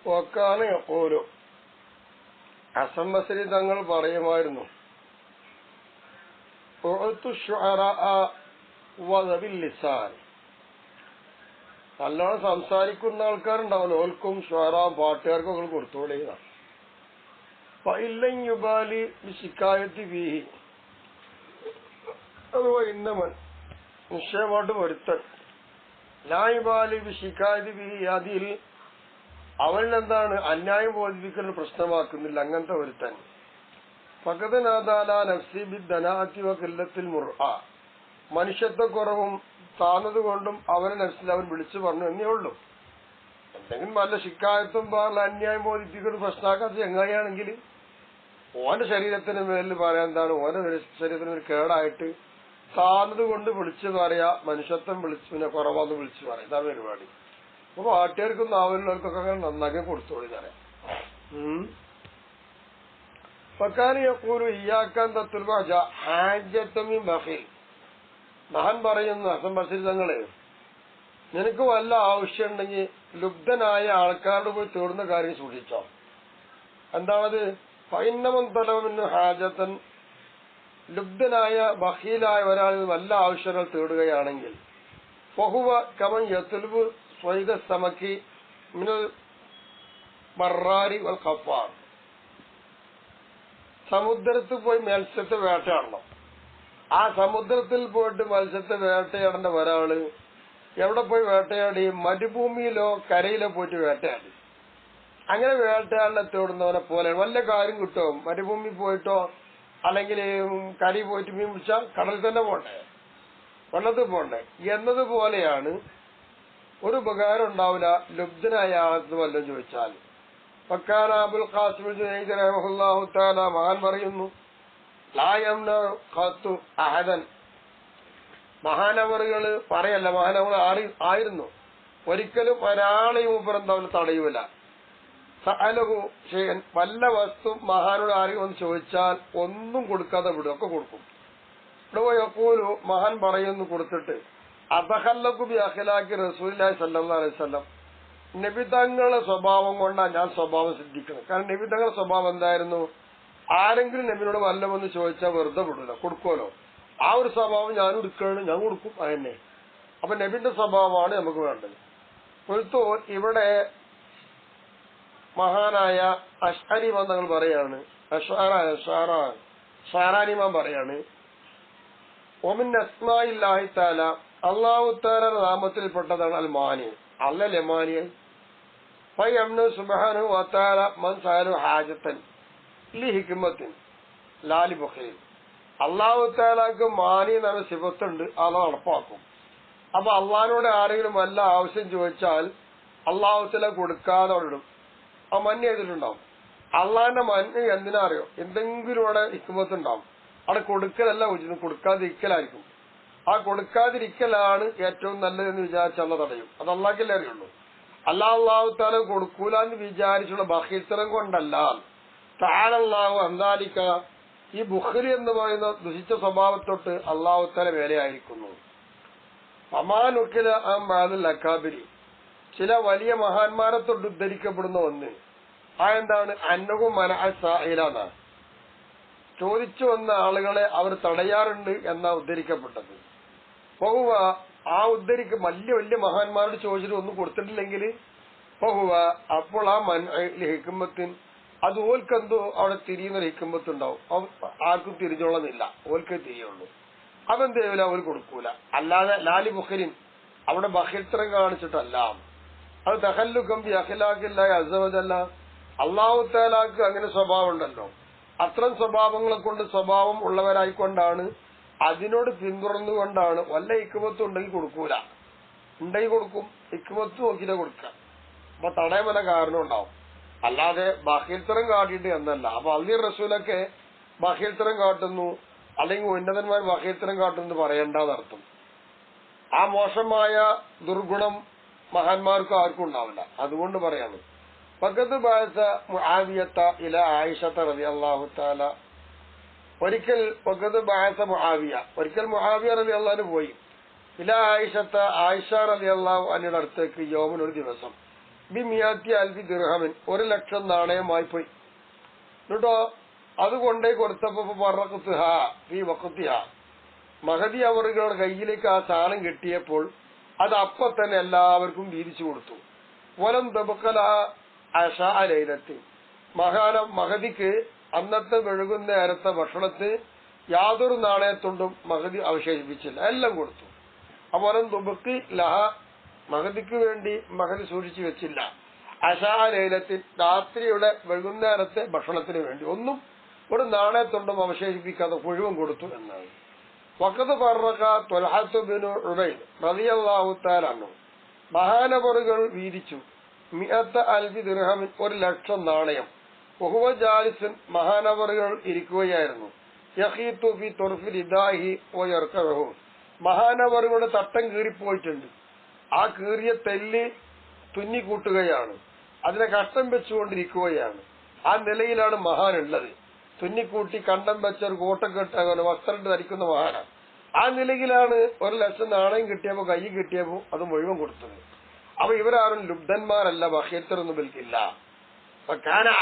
വക്കാന യഖൂലു ഹസൻ ബസ്രി തങ്ങൾ പറയുമായിരുന്നു, ഉഅ്തു ശുഅറാഅ വദബിൽ ലിസാൻ. നല്ലോണം സംസാരിക്കുന്ന ആൾക്കാരുണ്ടാവല്ലോ, ഓൽക്കും ഷുഅറാ പാട്ടുകാർക്കൊക്കെ കൊടുത്തോളേ. ഫഇല്ലൻ യുബാലി ബിശിക്കായത്തി ഫീഹി, അഥവാ ഇന്നമൻ നിശ്ചയമായിട്ട് ഒരുത്തൻ ലാ യുബാലി ബിശിക്കായത്തി ഫീഹി, അതിൽ അവനെന്താണ് അന്യായം ബോധിപ്പിക്കുന്ന പ്രശ്നമാക്കുന്നില്ല, അങ്ങനത്തെ ഒരുത്തൻ. ഫഖദ് നാദാലാ നഫ്സി ബിദ്ദനാഅത്തി വഖില്ലത്തിൽ മുർആ, മനുഷ്യത്വക്കുറവും താന്നതുകൊണ്ടും അവനെ നഫ്സിൽ അവൻ വിളിച്ചു പറഞ്ഞു എന്നേ ഉള്ളൂ. എന്തെങ്കിലും വല്ല ശിക്കായത്തും പാറിൽ അന്യായം ബോധിപ്പിക്കുന്ന പ്രശ്നമാക്കാത്ത ചങ്ങായിയാണെങ്കിൽ ഓന്റെ ശരീരത്തിന് മേലിൽ പറയാൻ എന്താണ്, ഓന്റെ ശരീരത്തിന് ഒരു കേടായിട്ട് താന്നത് കൊണ്ട് വിളിച്ചു പറയാ, മനുഷ്യത്വം വിളിച്ചു പിന്നെ കുറവാന്ന് വിളിച്ചു പറയാം. ഇതാണ് പരിപാടി. അപ്പൊ പാട്ടുകാർക്കും നാവലുള്ളവർക്കൊക്കെ അങ്ങനെ നന്നാക്കി കൊടുത്തോളി പറയാം. ഫക്കാന യഖൂലു ഇയ്യാക്കാൻ തത്തുൽ ബഅജ ഹാജത്തും മിൻ ബഖീൽ. മഹാൻ പറയുന്നു, ഹസൻ ബസ്രി തങ്ങളെ, നിനക്ക് വല്ല ആവശ്യമുണ്ടെങ്കിൽ ലുബ്ധനായ ആൾക്കാരോട് പോയി തീർന്ന കാര്യം സൂക്ഷിച്ചോ. എന്താണത്? ഫഇന്നമൻ തലവമിന് ഹാജത്തൻ, ലുബ്ധനായ ബഖീലായ ഒരാളിൽ വല്ല ആവശ്യങ്ങൾ തേടുകയാണെങ്കിൽ ഫഹുവ കമൻ യത്ലുബു സ്വൈദ സമക്കി മിനൽ ബറാരി വൽ ഖഫാർ. സമുദ്രത്തിൽ പോയി മത്സ്യത്തെ വേട്ടയാടണം. ആ സമുദ്രത്തിൽ പോയിട്ട് മത്സ്യത്തെ വേട്ടയാടേണ്ട ഒരാള് എവിടെ പോയി വേട്ടയാടി? മരുഭൂമിയിലോ കരയിലോ പോയിട്ട് വേട്ടയാടി. അങ്ങനെ വേട്ടയാടിനെ തേടുന്നവനെ പോലെ വല്ല കാര്യം കിട്ടുമോ? മരുഭൂമി പോയിട്ടോ അല്ലെങ്കിൽ കരയിൽ പോയിട്ട് മീൻ പിടിച്ചാൽ കടലിൽ തന്നെ പോണ്ടേ, വെള്ളത്തിൽ പോണ്ടേ എന്നതുപോലെയാണ്. ഒരു ഉപകാരം ഉണ്ടാവില്ല ലുബ്ധനായ ആളെന്ന് വല്ലതും ചോദിച്ചാൽ. ഫക്കാന അബുൽ ഖാസിം ജുനൈദ് റഹിമഹുല്ലാഹു തആല മഹാൻ പറയുന്നു, ലാ യംനഉ ഖത്തു അഹദൻ. മഹാനവറുകള് പറയല്ല, മഹാനവർ ആയിരുന്നു, ഒരിക്കലും ഒരാളെയും ഉപരന്തവന് തടയൂല. സഅലഹു ഷൈഅൻ, വല്ല വസ്തു മഹാനോട് ആരെയും ഒന്ന് ചോദിച്ചാൽ ഒന്നും കൊടുക്കാതെ വിടും, ഒക്കെ കൊടുക്കും. യഖൂലു, മഹാൻ പറയുന്നു കൊടുത്തിട്ട്, അതഖല്ലഖു ബി അഖ്ലാഖി റസൂലുള്ളാഹി സ്വല്ലല്ലാഹു അലൈഹി വസല്ലം, നബി തങ്ങളുടെ സ്വഭാവം കൊണ്ടാണ് ഞാൻ സ്വഭാവം സിദ്ധിക്കുന്നത്. കാരണം നബി തങ്ങളുടെ സ്വഭാവം എന്തായിരുന്നു? ആരെങ്കിലും നബിനോട് വല്ലമെന്ന് ചോദിച്ചാൽ വെറുതെ വിടില്ല, കൊടുക്കുമല്ലോ. ആ ഒരു സ്വഭാവം ഞാൻ എടുക്കുകയാണ്, ഞാൻ കൊടുക്കും, അതന്നെ. അപ്പൊ നബിന്റെ സ്വഭാവമാണ് നമുക്ക് വേണ്ടത്. പൊരുത്തോ ഇവിടെ മഹാനായ അശ്അരിമാൻ തങ്ങൾ പറയാണ്, ഷാറാനിമാൻ പറയാണ്, ഒമിൻ അസ്മാഇല്ലാഹി തആല, അല്ലാഹു തആലയുടെ നാമത്തിൽപ്പെട്ടതാണ് അൽ മാനി, അല്ലല്ലേ മാനി. ഫയംനു സുബ്ഹാനഹു വ തആല മൻ സഅല ഹാജത്തൻ ലിഹിക്മത്തിൻ ലാലി ബഖീൽ. അല്ലാഹു തആലക്ക് മാനി എന്ന സിഫത്തുണ്ട്, അത് നടപ്പാക്കും. അപ്പൊ അള്ളാഹിനോട് ആരെങ്കിലും വല്ല ആവശ്യം ചോദിച്ചാൽ അള്ളാഹു തആല കൊടുക്കാതെ ഇടും. ആ മഞ്ഞ ചെയ്തിട്ടുണ്ടാവും. അള്ളാഹിന്റെ മഞ്ഞ എന്തിനാ അറിയോ? എന്തെങ്കിലും അവിടെ ഹിക്മത്ത് ഉണ്ടാവും. അവിടെ കൊടുക്കലല്ല ഉചിതം, കൊടുക്കാതിരിക്കലായിരിക്കും. ആ കൊടുക്കാതിരിക്കലാണ് ഏറ്റവും നല്ലതെന്ന് വിചാരിച്ചല്ല തടയും. അത് അള്ളാഹ്ക്കല്ലേ അറിയുള്ളൂ. അല്ലാഹു തആല കൊടുക്കൂല എന്ന് വിചാരിച്ചുള്ള ബഖീത്തരം കൊണ്ടല്ല. തആലല്ലാഹു അൻദാലിക, ഈ ബുഖ്ലി എന്ന് പറയുന്ന ദുഷിച്ച സ്വഭാവത്തൊട്ട് അള്ളാഹു തആല വേലയായിരിക്കുന്നു. അമാനുക്കില അംബാദുൽ അക്കാബിരി, ചില വലിയ മഹാന്മാരെ തൊട്ട് ഉദ്ധരിക്കപ്പെടുന്ന ഒന്ന്. ആ എന്താണ്? അന്നഹു മനഅ സായിലന, ചോദിച്ചു വന്ന ആളുകളെ അവർ തടയാറുണ്ട് എന്നാ ഉദ്ധരിക്കപ്പെട്ടത്. ബഹുവ, ആ വലിയ വലിയ മഹാന്മാരോട് ചോദിച്ചിട്ട് ഒന്നും കൊടുത്തിട്ടില്ലെങ്കിൽ ബഹുവ, അപ്പോൾ ആ ഹിക്മത്തിൻ, അത് ഓൽക്കെന്തോ അവിടെ തിരിയുന്നൊരു ഹിക്മത്തുണ്ടാവും. ആർക്കും തിരിഞ്ഞോളന്നില്ല, ഓൽക്കേ തിരിയുള്ളൂ. അതെന്ത് ചെയ്യൂല, അവർ കൊടുക്കൂല. അല്ലാതെ ലാലി ബുഖരിൻ, അവിടെ ബഹിൽത്തരം കാണിച്ചിട്ടല്ല. അത് തഖല്ലുഖം ബി അഖ്ലാഖില്ലാഹി അസ്സ വജല്ല, അല്ലാഹു തആലാക്ക് അങ്ങനെ സ്വഭാവം ഉണ്ടല്ലോ. അത്തരം സ്വഭാവങ്ങളെ കൊണ്ട് സ്വഭാവം ഉള്ളവരായിക്കൊണ്ടാണ്, അതിനോട് പിന്തുടർന്നുകൊണ്ടാണ്. വല്ല ഹിക്മത്തും ഉണ്ടെങ്കിൽ കൊടുക്കൂല, ഉണ്ടെങ്കിൽ കൊടുക്കും. ഹിക്മത്ത് നോക്കിയിട്ട് കൊടുക്കുക. അപ്പൊ തടയാൻ വല്ല കാരണം ഉണ്ടാവും. അല്ലാതെ ബഹിൽത്തരം കാട്ടിയിട്ട് എന്നല്ല. അപ്പൊ അള്ളി റസൂലൊക്കെ ബഹിൽത്തരം കാട്ടുന്നു, അല്ലെങ്കിൽ ഉന്നതന്മാർ ബഹിൽത്തരം കാട്ടുന്നു പറയേണ്ടതർത്ഥം. ആ മോശമായ ദുർഗുണം മഹാന്മാർക്ക് ആർക്കും ഉണ്ടാവില്ല. അതുകൊണ്ട് പറയാണ്, ഫഖദ് ബഅസ മുആവിയത ഇല ആയിഷത റളിയല്ലാഹു തആല, ഒരിക്കൽ ഫഖദ് ബഅസ മുആവിയ, ഒരിക്കൽ മുആവിയ റളിയല്ലാഹു അൻഹു പോയി ഇല ആയിഷത, ആയിഷ റളിയല്ലാഹു അൻഹയുടെ അടുത്തേക്ക് യൗമൻ, ഒരു ദിവസം. ബിമിയാത്തി അൽഫി ദിർഹമിൻ 1,00,000 നാണയമായി പോയി. എന്നിട്ടോ അത് കൊണ്ടേ കൊടുത്തപ്പോ മഹദി അവറുകളുടെ കയ്യിലേക്ക് ആ സാധനം കിട്ടിയപ്പോൾ അത് അപ്പൊ തന്നെ എല്ലാവർക്കും വീതിച്ചു കൊടുത്തു. വലം ദബക്കല അലൈലത്തി മഹദിക്ക് അന്നത്തെ വൈകുന്നേരത്തെ ഭക്ഷണത്തിന് യാതൊരു നാണയത്തുണ്ടും മഹദി അവശേഷിപ്പിച്ചില്ല, എല്ലാം കൊടുത്തു. വലം ദുബക്കി ലഹ മഹദിക്ക് വേണ്ടി മഹദി സൂക്ഷിച്ചു വെച്ചില്ല. ലൈലത്തിൽ രാത്രിയുടെ വൈകുന്നേരത്തെ ഭക്ഷണത്തിന് വേണ്ടി ഒന്നും ഒരു നാണയത്തുണ്ടും അവശേഷിപ്പിക്കാതെ മുഴുവൻ കൊടുത്തു എന്നാണ്. വഖദ് ഫറഖ ത്വൽഹത്ത് ബിനു ഉബൈദ് റളിയല്ലാഹു തആല അൻഹു മഹാനവറുകൾ വീതിച്ചു 100,000 ദിർഹമിൻ 1,00,000 നാണയം. വഹുവ ജാലിസൻ മഹാനവറുകൾ ഇരിക്കുകയായിരുന്നു. യഖീതു ഫി തുർഫി രിദാഹി വയർകഹു മഹാനവറുകളുടെ തട്ടം കീറിപ്പോയിട്ടുണ്ട്. ആ കീറിയ തെല്ല് തുന്നിക്കൂട്ടുകയാണ്, അതിനെ കഷ്ടം വെച്ചുകൊണ്ടിരിക്കുകയാണ്. ആ നിലയിലാണ് മഹാനുള്ളത്. തുന്നിക്കൂട്ടി കണ്ടം വെച്ച ഒരു കോട്ടക്കെട്ട് വസ്ത്രം ധരിക്കുന്ന മഹാനാണ്. ആ നിലയിലാണ് 1,00,000 നാണയം കിട്ടിയപ്പോ കൈ കിട്ടിയപ്പോ അത് മുഴുവൻ കൊടുത്തത്. അപ്പൊ ഇവരാരും ലുബ്ധന്മാരല്ല, ബഹീത്തറൊന്നും വിൽക്കില്ല.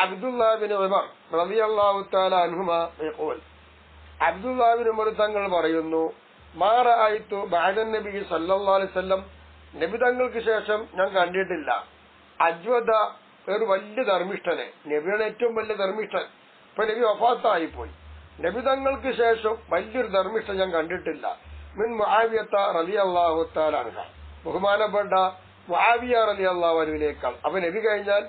അബ്ദുല്ലാഹിബ്നു ഉമർ റളിയല്ലാഹു തആല അൻഹുമാ യഖൂൽ അബ്ദുല്ലാഹിബ്നു ഉമർ തങ്ങൾ പറയുന്നു, മാ റഅയ്തു ബഅദൻ നബി സല്ലല്ലാഹു അലൈഹി വസല്ലം നബി തങ്ങൾക്ക് ശേഷം ഞാൻ കണ്ടിട്ടില്ല അജ്വദ ഒരു വലിയ ധർമ്മിഷ്ഠനെ. നബിയുടെ ഏറ്റവും വലിയ ധർമ്മിഷ്ഠൻ ഇപ്പൊ നബി വഫാത്തായിപ്പോയി. നബി തങ്ങൾക്ക് ശേഷം വലിയൊരു ധർമ്മിഷ്ഠൻ ഞാൻ കണ്ടിട്ടില്ല. മിൻ മുആവിയത റളിയല്ലാഹു തആല അൻഹ ബഹുമാനപ്പെട്ട മുആവിയ റളിയല്ലാഹു അൻഹുവിനേക്കാൾ. അപ്പൊ നബി കഴിഞ്ഞാൽ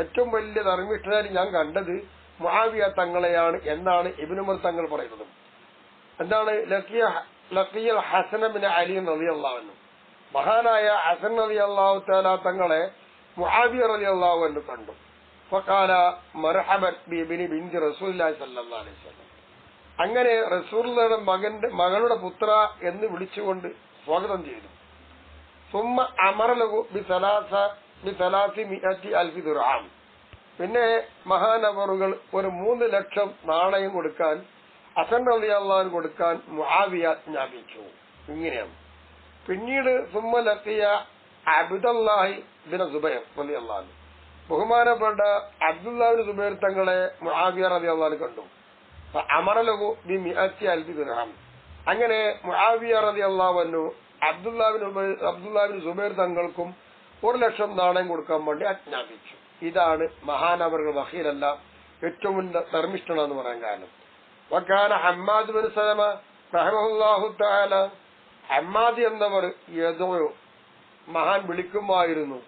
ഏറ്റവും വലിയ ധർമ്മിഷ്ഠനായി ഞാൻ കണ്ടത് മുആവിയ തങ്ങളെയാണ് എന്നാണ് ഇബ്നു ഉമർ തങ്ങൾ പറയുന്നത്. എന്താണ് ലഖിയ ഹസൻ ബിൻ അലി റളിയല്ലാഹു അൻഹു മഹാനായ ഹസൻ റളിയല്ലാഹു തആല തങ്ങളെ മുആവിയ റളിയല്ലാഹു അൻഹു കണ്ടു. ഫഖാല മർഹബൻ ബിഇബ്നി ബിൻതി റസൂലുള്ളാഹി സ്വല്ലല്ലാഹു അലൈഹി വസല്ലം അങ്ങനെ റസൂലുള്ളാഹിയുടെ മകളുടെ പുത്ര എന്ന് വിളിച്ചുകൊണ്ട് സ്വാഗതം ചെയ്തു. സുമ്മ അമറ ലഹു ബി300,000 ദിർഹം പിന്നെ മഹാനവറുകൾ ഒരു 3,00,000 നാണയം കൊടുക്കാൻ ഹസൻ റളിയല്ലാഹു അൻഹു കൊടുക്കാൻ മുആവിയ ജ്ഞാപിച്ചു. ഇങ്ങനെയാണ്. പിന്നീട് സുമ്മ ലഖിയ അബ്ദുല്ലാഹി ബിൻ സുബൈർ റളിയല്ലാഹു അൻഹു ബഹുമാനപ്പെട്ട അബ്ദുല്ലാഹി ബിൻ സുബൈർ തങ്ങളെ മുആവിയ റളിയല്ലാഹു അൻഹു കണ്ടു. അമറ ലഹു ബി100,000 ദിർഹം അങ്ങനെ മുആവിയ റളിയല്ലാഹു അൻഹു അബ്ദുല്ലാഹി ബിൻ സുബൈർ തങ്ങൾക്കും 1,00,000 നാണയം കൊടുക്കാൻ വേണ്ടി ആജ്ഞാപിച്ചു. ഇതാണ് മഹാനവറുകൾ വഖീലല്ല, ഏറ്റവും വലിയ ധർമ്മിഷ്ഠനെന്ന് പറയാൻ കാരണം. വകാന ഹമ്മാദ് ബിൻ സലമ റഹിമഹുല്ലാഹു തആല ഹമ്മാദ് എന്നവർ യദഉ മഹാൻ വിളിക്കുമായിരുന്നു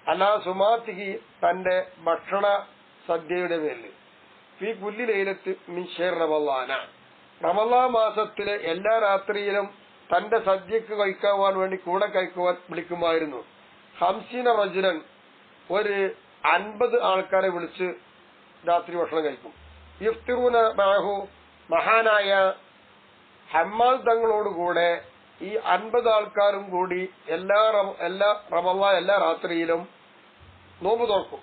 അലാ സുമാതിഹി തന്റെ ഭക്ഷണ സദ്യയുടെ മേലിൽ ഫീ കുല്ലി ലൈലത്തി മിൻ ശഹ്ർ റമളാന റമളാൻ മാസത്തിലെ എല്ലാ രാത്രിയിലും തന്റെ സദ്യക്ക് കഴിക്കാൻ വേണ്ടി കൂടെ കഴിക്കുവാൻ വിളിക്കുമായിരുന്നു. 50 റജുലൻ ഒരു 50 ആൾക്കാരെ വിളിച്ച് രാത്രി ഭക്ഷണം കഴിക്കും. യിഫ്തിറൂന മഅഹു മഹാനായ ഹമ്മാദ് തങ്ങളോടുകൂടെ ഈ 50 ആൾക്കാരും കൂടി എല്ലാ റമളാൻ എല്ലാ രാത്രിയിലും നോമ്പ് തുറക്കും.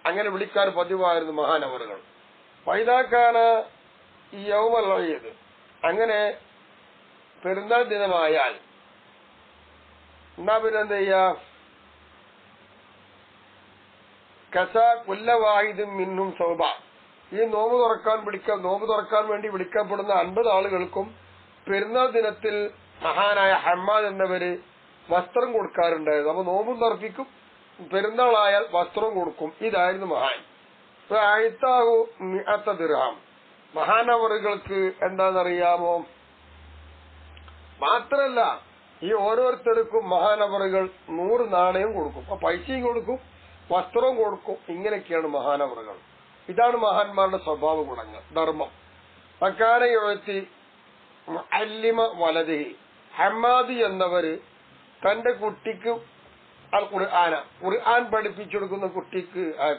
അങ്ങനെ വിളിക്കാൻ പതിവായിരുന്നു മഹാനവറുകൾ. ഫൈദാക്കാന ഈ യൗമൽ ഈദ് അങ്ങനെ പെരുന്നാൾ ദിനമായാൽ എന്നാ പിന്നെ എന്ത് ചെയ്യാ കസ കുല്ലവാഹിദും മിന്നും സൗബ ഈ നോമ്പ് തുറക്കാൻ വേണ്ടി വിളിക്കപ്പെടുന്ന 50 ആളുകൾക്കും പെരുന്നാൾ ദിനത്തിൽ മഹാനായ ഹമ്മാദ് എന്നവര് വസ്ത്രം കൊടുക്കാറുണ്ടായിരുന്നു. അപ്പൊ നോമ്പും തർപ്പിക്കും, പെരുന്നാളായാൽ വസ്ത്രവും കൊടുക്കും. ഇതായിരുന്നു മഹാൻ. അയ്താഹു 100 ദിർഹം മഹാനവറുകൾക്ക് എന്താണെന്നറിയാമോ? മാത്രല്ല ഈ ഓരോരുത്തർക്കും മഹാനവറുകൾ 100 നാണയം കൊടുക്കും. അപ്പൊ പൈസയും കൊടുക്കും, വസ്ത്രവും കൊടുക്കും. ഇങ്ങനെയൊക്കെയാണ് മഹാനവറുകൾ. ഇതാണ് മഹാന്മാരുടെ സ്വഭാവ ഗുണങ്ങൾ, ധർമ്മം. അക്കാന എഴുത്തി മുഅല്ലിമ വലദിഹി ഹമ്മാദ് എന്നവര് തന്റെ കുട്ടിക്ക് ഖുർആൻ പഠിപ്പിച്ചെടുക്കുന്ന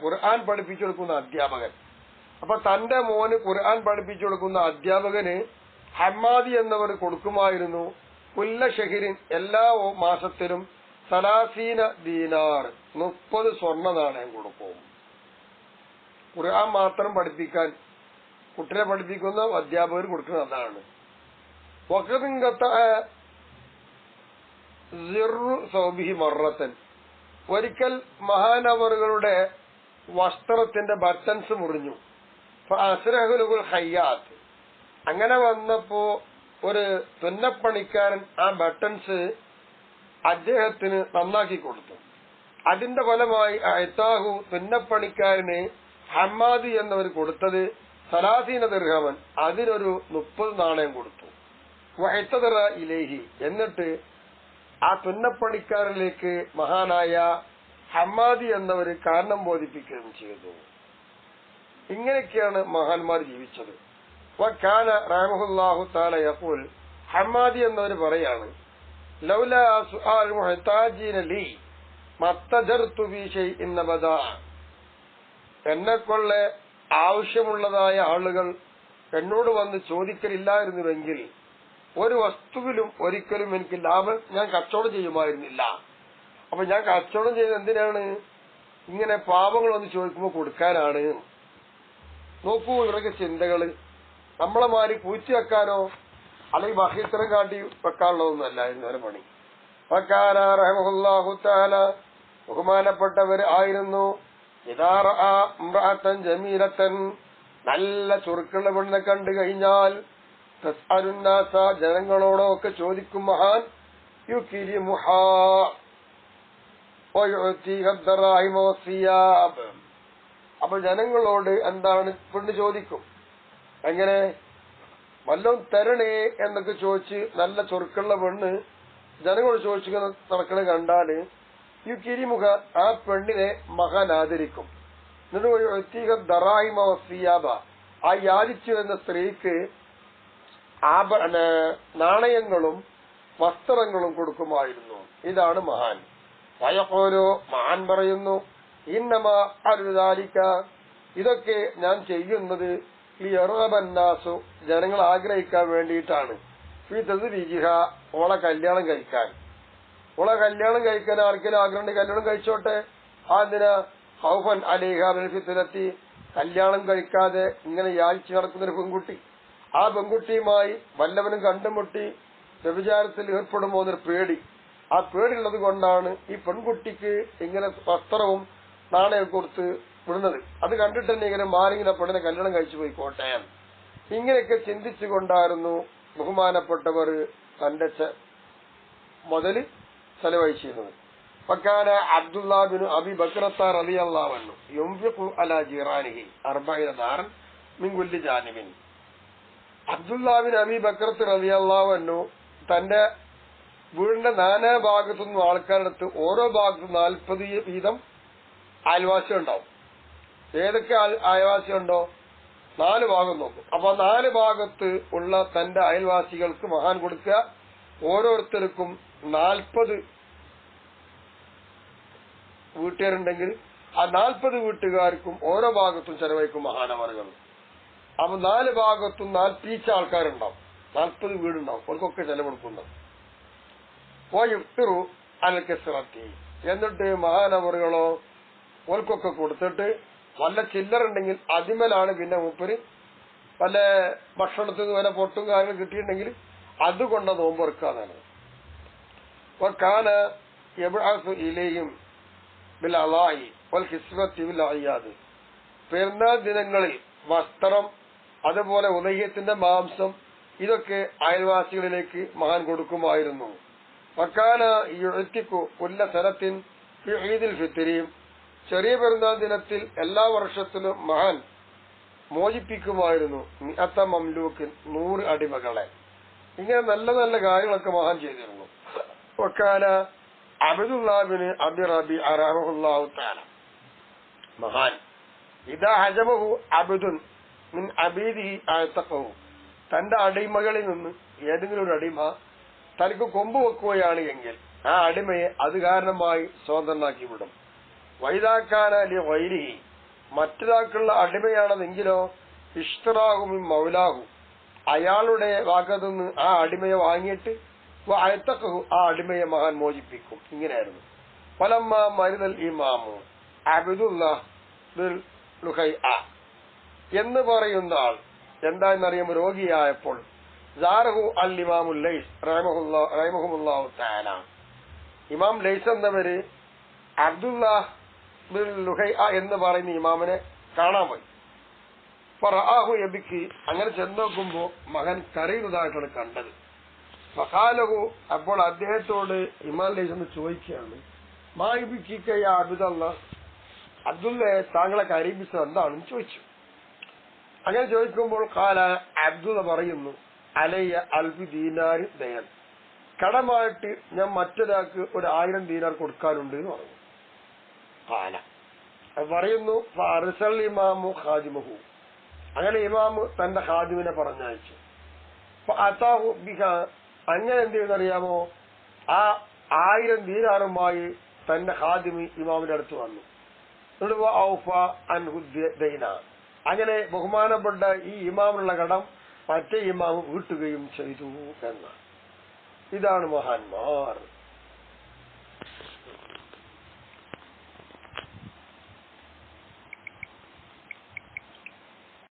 ഖുർആൻ പഠിപ്പിച്ചെടുക്കുന്ന അധ്യാപകൻ. അപ്പൊ തന്റെ മോന് ഖുർആൻ പഠിപ്പിച്ചെടുക്കുന്ന അധ്യാപകന് ഹമ്മാദി എന്നവർ കൊടുക്കുമായിരുന്നു കുല്ല ഷഹരിൻ എല്ലാ മാസത്തിലും 30 ദീനാർ 30 സ്വർണ്ണ നാണയം കൊടുക്കും. ഖുർആൻ മാത്രം പഠിപ്പിക്കാൻ കുട്ടിയെ പഠിപ്പിക്കുന്ന അധ്യാപകർ കൊടുക്കുന്നത് അതാണ്. വഖദിൻകത സിർറു സൗബിഹി മറത്തൻ ഒരിക്കൽ മഹാനവറുകളുടെ വസ്ത്രത്തിന്റെ ബട്ടൺസ് മുറിഞ്ഞു. അസ്രഹുലുൽ ഹയ്യാത്ത്. അങ്ങനെ വന്നപ്പോ ഒരു തുന്നപ്പണിക്കാരൻ ആ ബട്ടൺസ് അദ്ദേഹത്തിന് നന്നാക്കി കൊടുത്തു. അതിന്റെ ഫലമായി അയത്താഹു തുന്നപ്പണിക്കാരന് ഹമ്മാദി എന്നവർ കൊടുത്തത് 30 ദിർഹമൻ, അതിനൊരു 30 നാണയം കൊടുത്തു. വഹത്തദറ ഇലൈഹി, എന്നിട്ട് ആ തുന്നപ്പണിക്കാരനിലേക്ക് മഹാനായ ഹമ്മാദി എന്നവർ കാരണം ബോധിപ്പിക്കുകയും ചെയ്തു. ഇങ്ങനെയൊക്കെയാണ് മഹാന്മാർ ജീവിച്ചത്. വകാന റഹ്മഹുല്ലാഹു തആല യഖൂൽ, ഹമ്മാദി എന്നവർ പറയാണ്, ലൗലാ സുആൽ മുഹ്താജീന ലി മത്തജർതു ബി ശൈഇൻ അബദാ, എന്നെക്കൊള്ള ആവശ്യമുള്ളതായ ആളുകൾ എന്നോട് വന്ന് ചോദിക്കലില്ലായിരുന്നുവെങ്കിൽ ഒരു വസ്തുവിലും ഒരിക്കലും എനിക്ക് ലാഭം ഞാൻ കച്ചവടം ചെയ്യുമായിരുന്നില്ല. അപ്പൊ ഞാൻ കച്ചവടം ചെയ്യുന്നത് എന്തിനാണ്? ഇങ്ങനെ പാപങ്ങളൊന്ന് ചോദിക്കുമ്പോൾ കൊടുക്കാനാണ്. നോക്കൂ ഇവരൊക്കെ ചിന്തകള്. നമ്മളെ മാറി പൂഴ്ത്തി വെക്കാനോ അല്ലെങ്കിൽ ബഹിത്തരം കാട്ടി വെക്കാനുള്ളതൊന്നുമല്ല ഇന്നൊരു പണി. വകാന റഹ്മഹുല്ലാഹു തആല, ബഹുമാനപ്പെട്ടവർ ആയിരുന്നു, ഇദാ റഅ ഇംറഅതൻ ജമീലതൻ, നല്ല ചുറുക്കുള്ള പെണ്ണിനെ കണ്ടു കഴിഞ്ഞാൽ തസ്അലുന്നാസ, ജനങ്ങളോടൊക്കെ ചോദിക്കും മഹാൻ, യുക്രിമുഹാ വയുഅതിഹ ദറാഹിമ വസിയാബ്. അപ്പൊ ജനങ്ങളോട് എന്താണ് പെണ്ണ് ചോദിക്കും, എങ്ങനെ വല്ലതും തരണേ എന്നൊക്കെ ചോദിച്ച് നല്ല ചൊറുക്കുള്ള പെണ്ണ് ജനങ്ങളോട് ചോദിച്ചു നടക്കണ കണ്ടാല് യുക്രിമുഹ, ആ പെണ്ണിനെ മഹാൻ ആദരിക്കും. എന്നിട്ട് വയുഅതിഹ ദറാഹിമ വസിയാബ, ആ യാചിച്ചു എന്ന സ്ത്രീക്ക് നാണയങ്ങളും വസ്ത്രങ്ങളും കൊടുക്കുമായിരുന്നു. ഇതാണ് മഹാൻ. വയഖൂലു, മഹാൻ പറയുന്നു, ഇന്നമാ അരുദാലിക, ഇതൊക്കെ ഞാൻ ചെയ്യുന്നത് ലിയറബന്നാസു, ജനങ്ങൾ ആഗ്രഹിക്കാൻ വേണ്ടിയിട്ടാണ്. ഫീ തസ്വീജിഹ, ഓളെ കല്യാണം കഴിക്കാൻ. ഓളെ കല്യാണം കഴിക്കാൻ ആർക്കെങ്കിലും ആഗ്രഹം കല്യാണം കഴിച്ചോട്ടെ. അതിന് ഖൗഫൻ അലൈഹ മിനൽ ഫിത്നത്തി, കല്യാണം കഴിക്കാതെ ഇങ്ങനെ യാചിച്ചു നടക്കുന്നൊരു പെൺകുട്ടി, ആ പെൺകുട്ടിയുമായി വല്ലവനും കണ്ടുമുട്ടി വ്യഭിചാരത്തിൽ ഏർപ്പെടുമോ എന്നൊരു പേടി. ആ പേടിയുള്ളത് കൊണ്ടാണ് ഈ പെൺകുട്ടിക്ക് ഇങ്ങനെ വസ്ത്രവും നാണയം കൊടുത്ത് വിടുന്നത്. അത് കണ്ടിട്ട് തന്നെ ഇങ്ങനെ മാറിങ്ങനെ പെണ്ണിനെ കല്യാണം കഴിച്ചു പോയിക്കോട്ടെ. ഇങ്ങനെയൊക്കെ ചിന്തിച്ചുകൊണ്ടായിരുന്നു ബഹുമാനപ്പെട്ടവർ തന്റെ മുതല് ചെലവഴിച്ചിരുന്നത്. വകാന അബ്ദുല്ലാഹ് ബിൻ അബി ബക്രത്ത റളിയല്ലാഹു അൻഹു യുൻഫിഖു അലാ ജിറാനിഹി 40 ദാറൻ മിൻ കുല്ലി ജാനിബിൻ. അബ്ദുല്ലാഹ് ബിൻ അബി ബക്രത്ത് റളിയല്ലാഹു അൻഹു തന്റെ വീടിന്റെ നാനാ ഭാഗത്തുനിന്നും ആൾക്കാരടുത്ത് ഓരോ ഭാഗത്തും 40 വീതം അയൽവാസി ഉണ്ടാവും. ഏതൊക്കെ അയൽവാസി ഉണ്ടോ 4 ഭാഗം നോക്കും. അപ്പൊ 4 ഭാഗത്ത് ഉള്ള തന്റെ അയൽവാസികൾക്ക് മഹാൻ കൊടുക്കുക. ഓരോരുത്തർക്കും 40 വീട്ടുകാരുണ്ടെങ്കിൽ ആ 40 വീട്ടുകാർക്കും ഓരോ ഭാഗത്തും ചെലവഴിക്കും മഹാനവറുകൾ. അപ്പൊ 4 ഭാഗത്തും 40 ആൾക്കാരുണ്ടാവും, 40 വീടുണ്ടാവും, അവർക്കൊക്കെ ചെലവെടുക്കുന്നുണ്ട്. എന്നിട്ട് മഹാനവറുകളോ ഓർക്കൊക്കെ കൊടുത്തിട്ട് വല്ല ചില്ലറുണ്ടെങ്കിൽ അതിമലാണ് പിന്നെ മൂപ്പര് വല്ല ഭക്ഷണത്തിൽ നിന്ന് വല്ല പൊട്ടും കാര്യങ്ങൾ കിട്ടിയിട്ടുണ്ടെങ്കിൽ അതുകൊണ്ട് നോമ്പെറുക്കാന്നാണ്. കാന യബ്അസു ഇലൈഹിം ബിൽ അളായി വൽ ഖിസ്വത്തി ബിൽ അയ്യാദ്. പെരുന്നാൾ ദിനങ്ങളിൽ വസ്ത്രം, അതുപോലെ ഉദഹ്യത്തിന്റെ മാംസം, ഇതൊക്കെ അയൽവാസികളിലേക്ക് മഹാൻ കൊടുക്കുമായിരുന്നു. വക്കാന യുഅ്തിഖു കുല്ല സനത്തിൻ ഫി ഈദിൽ ഫിത്രി, ചെറിയ പെരുന്നാൾ ദിനത്തിൽ എല്ലാ വർഷത്തിലും മഹാൻ മോചിപ്പിക്കുമായിരുന്നു 100 മംലൂക്കിൻ, 100 അടിമകളെ. ഇങ്ങനെ നല്ല നല്ല കാര്യങ്ങളൊക്കെ മഹാൻ ചെയ്തിരുന്നു. വക്കാന അബ്ദുല്ലാഹ് ബിൻ അബി റബീഅ റഹിമഹുല്ലാഹു തആല, മഹാൻ ഇദാ ഹജമഹു അബ്ദുൻ മിൻ അബീദിഹി അഅതഖഹു, തന്റെ അടിമകളിൽ നിന്ന് ഏതെങ്കിലും ഒരു അടിമ തനിക്ക് കൊമ്പ് വെക്കുകയാണ് എങ്കിൽ ആ അടിമയെ അത് കാരണമായി സ്വതന്ത്രനാക്കി വിടും. വൈദാക്കാന ലി ഗൈരിഹി, മറ്റൊരാൾക്കുള്ള അടിമയാണെന്നെങ്കിലോ ഇഷ്തറാഹു മിൻ മൗലാഹു, അയാളുടെ ഭാഗത്തുനിന്ന് ആ അടിമയെ വാങ്ങിയിട്ട് അഅതഖഹു, ആ അടിമയെ മഹാൻ മോചിപ്പിക്കും. ഇങ്ങനെയായിരുന്നു. ഫലമ്മ മരിദൽ ഇമാമു അബ്ദുല്ലാഹ് ബിൻ ലുഹൈഅ എന്ന് പറയുന്ന ആൾ എന്താണെന്നറിയാം, രോഗിയായപ്പോൾ സാറഹു അൽ ഇമാമുൽ ലൈസ് റഹിമഹുല്ലാഹു തആല, ഇമാം ലൈസ് എന്നവര് അബ്ദുല്ലാ ബിൻ ലുഹൈഅ എന്ന് പറയുന്ന ഇമാമിനെ കാണാൻ പോയി. ഫറആഹു യബ്കി, അങ്ങനെ ചെന്ന് നോക്കുമ്പോ മകൻ കരയുന്നതായിട്ടാണ് കണ്ടത്. ഫഖാലഹു, അപ്പോൾ അദ്ദേഹത്തോട് ഇമാം ലൈസ് ഒന്ന് ചോദിക്കുകയാണ്, മാ യബ്കിക യാ അബ്ദുല്ലാ, അബ്ദുല്ലയെ താങ്കളെ കരയിപ്പിച്ചത് എന്താണെന്ന് ചോദിച്ചു. അങ്ങനെ ചോദിക്കുമ്പോൾ ഖാല, അബ്ദുല്ല പറയുന്നു, അലയ്യ അൽഫി ദീനാരി ദയൻ, കടമായിട്ട് ഞാൻ മറ്റൊരാൾക്ക് 1000 ദീനാർ കൊടുക്കാനുണ്ട് എന്ന് പറഞ്ഞു. ഖാല, പറയുന്നു, ഫഅർസൽ ഇമാമു ഖാദിമഹു, അങ്ങനെ ഇമാമ് തന്റെ ഖാദിമിനെ പറഞ്ഞയച്ചു. ഫഅതാഹു ബിഹ, അങ്ങനെ എന്ത് ചെയ്യുന്നറിയാമോ, ആ 1000 ദീനാറുമായി തന്റെ ഖാദിമി ഇമാമിന്റെ അടുത്ത് വന്നു. അങ്ങനെ ബഹുമാനപ്പെട്ട ഈ ഇമാമിനുള്ള കടം മറ്റേ ഇമാം വീട്ടുകയും ചെയ്തു എന്നാണ്. ഇതാണ് മഹാന്മാർ.